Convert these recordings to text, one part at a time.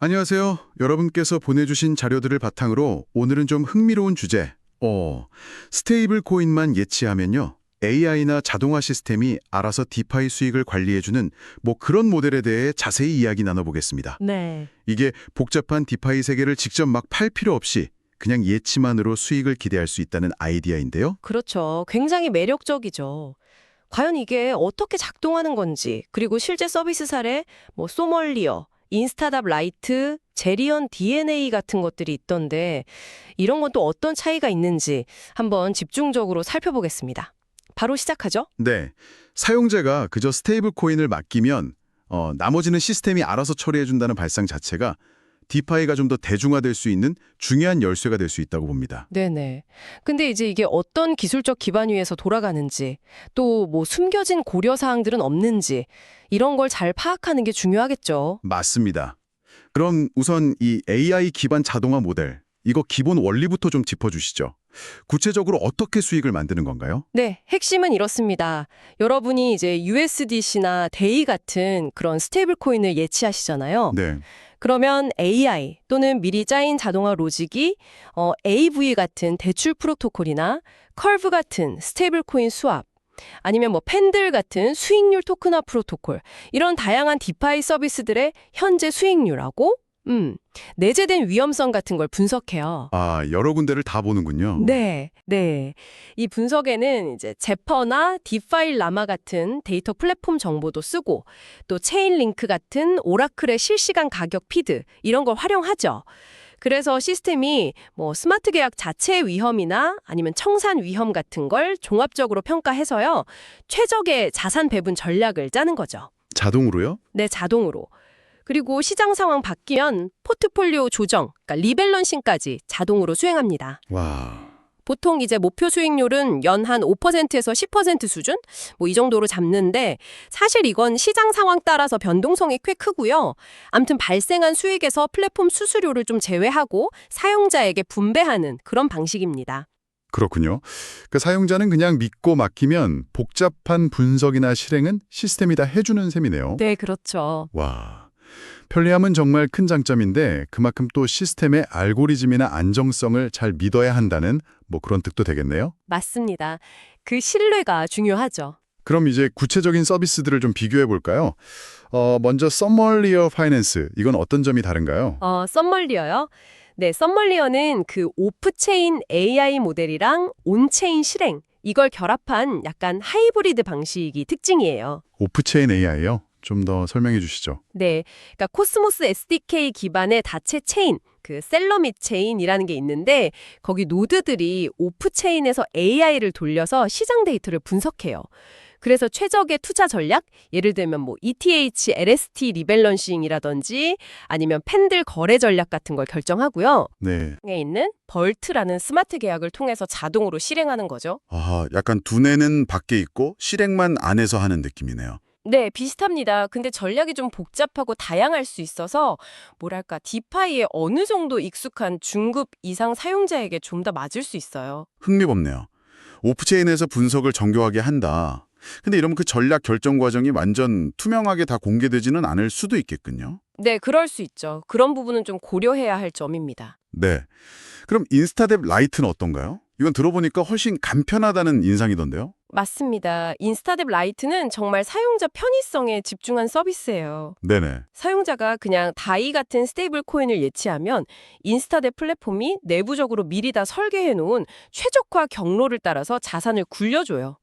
안녕하세요. 여러분께서 보내주신 자료들을 바탕으로 오늘은 좀 흥미로운 주제, 스테이블 코인만 예치하면요. AI나 자동화 시스템이 알아서 디파이 수익을 관리해주는 그런 모델에 대해 자세히 이야기 나눠보겠습니다. 네. 이게 복잡한 디파이 세계를 직접 막 팔 필요 없이 그냥 예치만으로 수익을 기대할 수 있다는 아이디어인데요. 그렇죠. 굉장히 매력적이죠. 과연 이게 어떻게 작동하는 건지, 그리고 실제 서비스 사례, 소멀리어, 인스타답 라이트, 제리언 DNA 같은 것들이 있던데 이런 건 또 어떤 차이가 있는지 한번 집중적으로 살펴보겠습니다. 바로 시작하죠. 네, 사용자가 그저 스테이블 코인을 맡기면 나머지는 시스템이 알아서 처리해준다는 발상 자체가 디파이가 좀 더 대중화될 수 있는 중요한 열쇠가 될 수 있다고 봅니다. 네네. 근데 이제 이게 어떤 기술적 기반 위에서 돌아가는지, 또 숨겨진 고려사항들은 없는지, 이런 걸 잘 파악하는 게 중요하겠죠. 맞습니다. 그럼 우선 이 AI 기반 자동화 모델, 이거 기본 원리부터 좀 짚어주시죠. 구체적으로 어떻게 수익을 만드는 건가요? 네, 핵심은 이렇습니다. 여러분이 이제 USDC나 데이 같은 그런 스테이블 코인을 예치하시잖아요. 네, 그러면 AI 또는 미리 짜인 자동화 로직이 AV 같은 대출 프로토콜이나 컬브 같은 스테이블 코인 스왑, 아니면 팬들 같은 수익률 토큰화 프로토콜, 이런 다양한 디파이 서비스들의 현재 수익률하고 내재된 위험성 같은 걸 분석해요. 여러 군데를 다 보는군요. 네, 네. 이 분석에는 이제 제퍼나 디파일 라마 같은 데이터 플랫폼 정보도 쓰고, 또 체인링크 같은 오라클의 실시간 가격 피드 이런 걸 활용하죠. 그래서 시스템이 스마트 계약 자체의 위험이나 아니면 청산 위험 같은 걸 종합적으로 평가해서요. 최적의 자산 배분 전략을 짜는 거죠. 자동으로요? 네, 자동으로. 그리고 시장 상황 바뀌면 포트폴리오 조정, 그러니까 리밸런싱까지 자동으로 수행합니다. 와, 보통 이제 목표 수익률은 연 한 5%에서 10% 수준? 이 정도로 잡는데 사실 이건 시장 상황 따라서 변동성이 꽤 크고요. 암튼 발생한 수익에서 플랫폼 수수료를 좀 제외하고 사용자에게 분배하는 그런 방식입니다. 그렇군요. 그 사용자는 그냥 믿고 맡기면 복잡한 분석이나 실행은 시스템이 다 해주는 셈이네요. 네, 그렇죠. 와, 편리함은 정말 큰 장점인데 그만큼 또 시스템의 알고리즘이나 안정성을 잘 믿어야 한다는 그런 득도 되겠네요. 맞습니다. 그 신뢰가 중요하죠. 그럼 이제 구체적인 서비스들을 좀 비교해 볼까요? 먼저 썸멀리어 파이낸스, 이건 어떤 점이 다른가요? 썸멀리어요? 네, 썸멀리어는 그 오프체인 AI 모델이랑 온체인 실행, 이걸 결합한 약간 하이브리드 방식이 특징이에요. 오프체인 AI요? 좀 더 설명해 주시죠. 네, 그러니까 코스모스 SDK 기반의 다체 체인, 그 셀러밋 체인이라는 게 있는데 거기 노드들이 오프 체인에서 AI를 돌려서 시장 데이터를 분석해요. 그래서 최적의 투자 전략, 예를 들면 ETH, LST 리밸런싱이라든지 아니면 팬들 거래 전략 같은 걸 결정하고요. 네. 에 있는 벌트라는 스마트 계약을 통해서 자동으로 실행하는 거죠. 약간 두뇌는 밖에 있고 실행만 안에서 하는 느낌이네요. 네, 비슷합니다. 근데 전략이 좀 복잡하고 다양할 수 있어서 뭐랄까 디파이에 어느 정도 익숙한 중급 이상 사용자에게 좀 더 맞을 수 있어요. 흥미롭네요. 오프체인에서 분석을 정교하게 한다. 근데 이러면 그 전략 결정 과정이 완전 투명하게 다 공개되지는 않을 수도 있겠군요. 네, 그럴 수 있죠. 그런 부분은 좀 고려해야 할 점입니다. 네. 그럼 인스타랩 라이트는 어떤가요? 이건 들어보니까 훨씬 간편하다는 인상이던데요. 맞습니다. 인스타뎁 라이트는 정말 사용자 편의성에 집중한 서비스예요. 네네. 사용자가 그냥 다이 같은 스테이블 코인을 예치하면 인스타뎁 플랫폼이 내부적으로 미리 다 설계해 놓은 최적화 경로를 따라서 자산을 굴려줘요.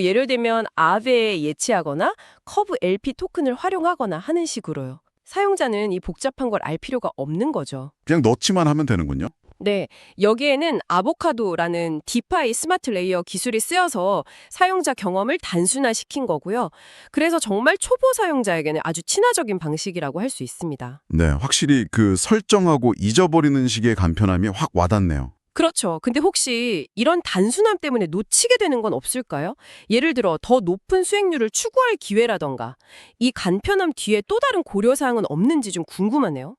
예를 들면 아베에 예치하거나 커브 LP 토큰을 활용하거나 하는 식으로요. 사용자는 이 복잡한 걸 알 필요가 없는 거죠. 그냥 넣지만 하면 되는군요. 네, 여기에는 아보카도라는 디파이 스마트 레이어 기술이 쓰여서 사용자 경험을 단순화시킨 거고요. 그래서 정말 초보 사용자에게는 아주 친화적인 방식이라고 할 수 있습니다. 네, 확실히 그 설정하고 잊어버리는 식의 간편함이 확 와닿네요. 그렇죠. 근데 혹시 이런 단순함 때문에 놓치게 되는 건 없을까요? 예를 들어 더 높은 수익률을 추구할 기회라던가 이 간편함 뒤에 또 다른 고려사항은 없는지 좀 궁금하네요.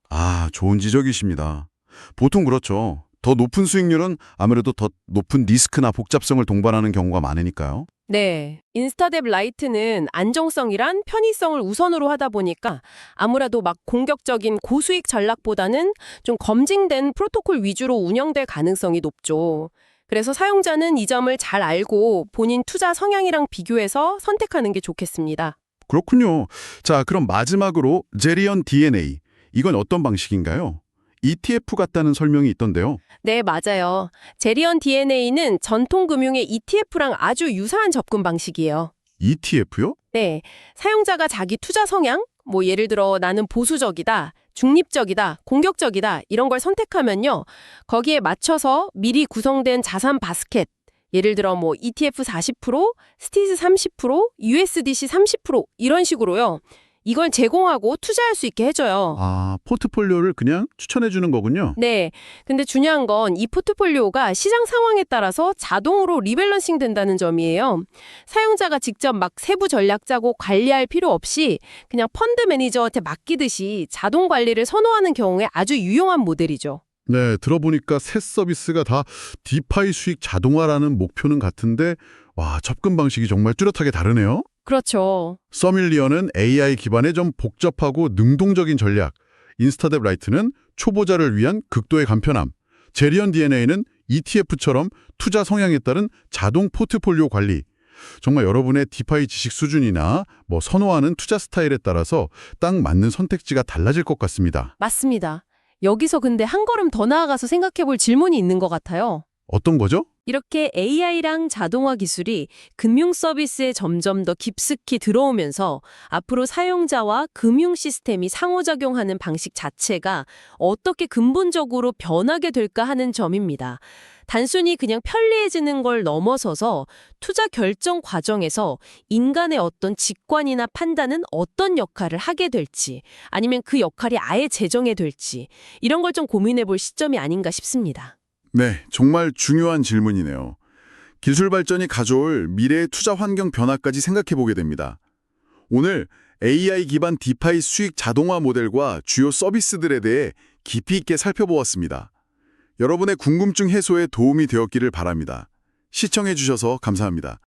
좋은 지적이십니다. 보통 그렇죠. 더 높은 수익률은 아무래도 더 높은 리스크나 복잡성을 동반하는 경우가 많으니까요. 네. 인스타뎁 라이트는 안정성이란 편의성을 우선으로 하다 보니까 아무래도 막 공격적인 고수익 전략보다는 좀 검증된 프로토콜 위주로 운영될 가능성이 높죠. 그래서 사용자는 이 점을 잘 알고 본인 투자 성향이랑 비교해서 선택하는 게 좋겠습니다. 그렇군요. 자, 그럼 마지막으로 제리언 DNA. 이건 어떤 방식인가요? ETF 같다는 설명이 있던데요. 네, 맞아요. 제리언 DNA는 전통 금융의 ETF랑 아주 유사한 접근 방식이에요. ETF요? 네, 사용자가 자기 투자 성향, 뭐 예를 들어 나는 보수적이다, 중립적이다, 공격적이다 이런 걸 선택하면요. 거기에 맞춰서 미리 구성된 자산 바스켓, 예를 들어 뭐 ETF 40%, 스티즈 30%, USDC 30% 이런 식으로요. 이걸 제공하고 투자할 수 있게 해줘요. 아, 포트폴리오를 그냥 추천해 주는 거군요. 네. 근데 중요한 건 이 포트폴리오가 시장 상황에 따라서 자동으로 리밸런싱 된다는 점이에요. 사용자가 직접 막 세부 전략 짜고 관리할 필요 없이 그냥 펀드 매니저한테 맡기듯이 자동 관리를 선호하는 경우에 아주 유용한 모델이죠. 네, 들어보니까 새 서비스가 다 디파이 수익 자동화라는 목표는 같은데 와, 접근 방식이 정말 뚜렷하게 다르네요. 그렇죠. 서밀리언은 AI 기반의 좀 복잡하고 능동적인 전략, 인스타뎁 라이트는 초보자를 위한 극도의 간편함, 제리언 DNA는 ETF처럼 투자 성향에 따른 자동 포트폴리오 관리. 정말 여러분의 디파이 지식 수준이나 뭐 선호하는 투자 스타일에 따라서 딱 맞는 선택지가 달라질 것 같습니다. 맞습니다. 여기서 근데 한 걸음 더 나아가서 생각해 볼 질문이 있는 것 같아요. 어떤 거죠? 이렇게 AI랑 자동화 기술이 금융 서비스에 점점 더 깊숙이 들어오면서 앞으로 사용자와 금융 시스템이 상호작용하는 방식 자체가 어떻게 근본적으로 변하게 될까 하는 점입니다. 단순히 그냥 편리해지는 걸 넘어서서 투자 결정 과정에서 인간의 어떤 직관이나 판단은 어떤 역할을 하게 될지 아니면 그 역할이 아예 재정해 될지 이런 걸 좀 고민해 볼 시점이 아닌가 싶습니다. 네, 정말 중요한 질문이네요. 기술 발전이 가져올 미래의 투자 환경 변화까지 생각해 보게 됩니다. 오늘 AI 기반 디파이 수익 자동화 모델과 주요 서비스들에 대해 깊이 있게 살펴보았습니다. 여러분의 궁금증 해소에 도움이 되었기를 바랍니다. 시청해 주셔서 감사합니다.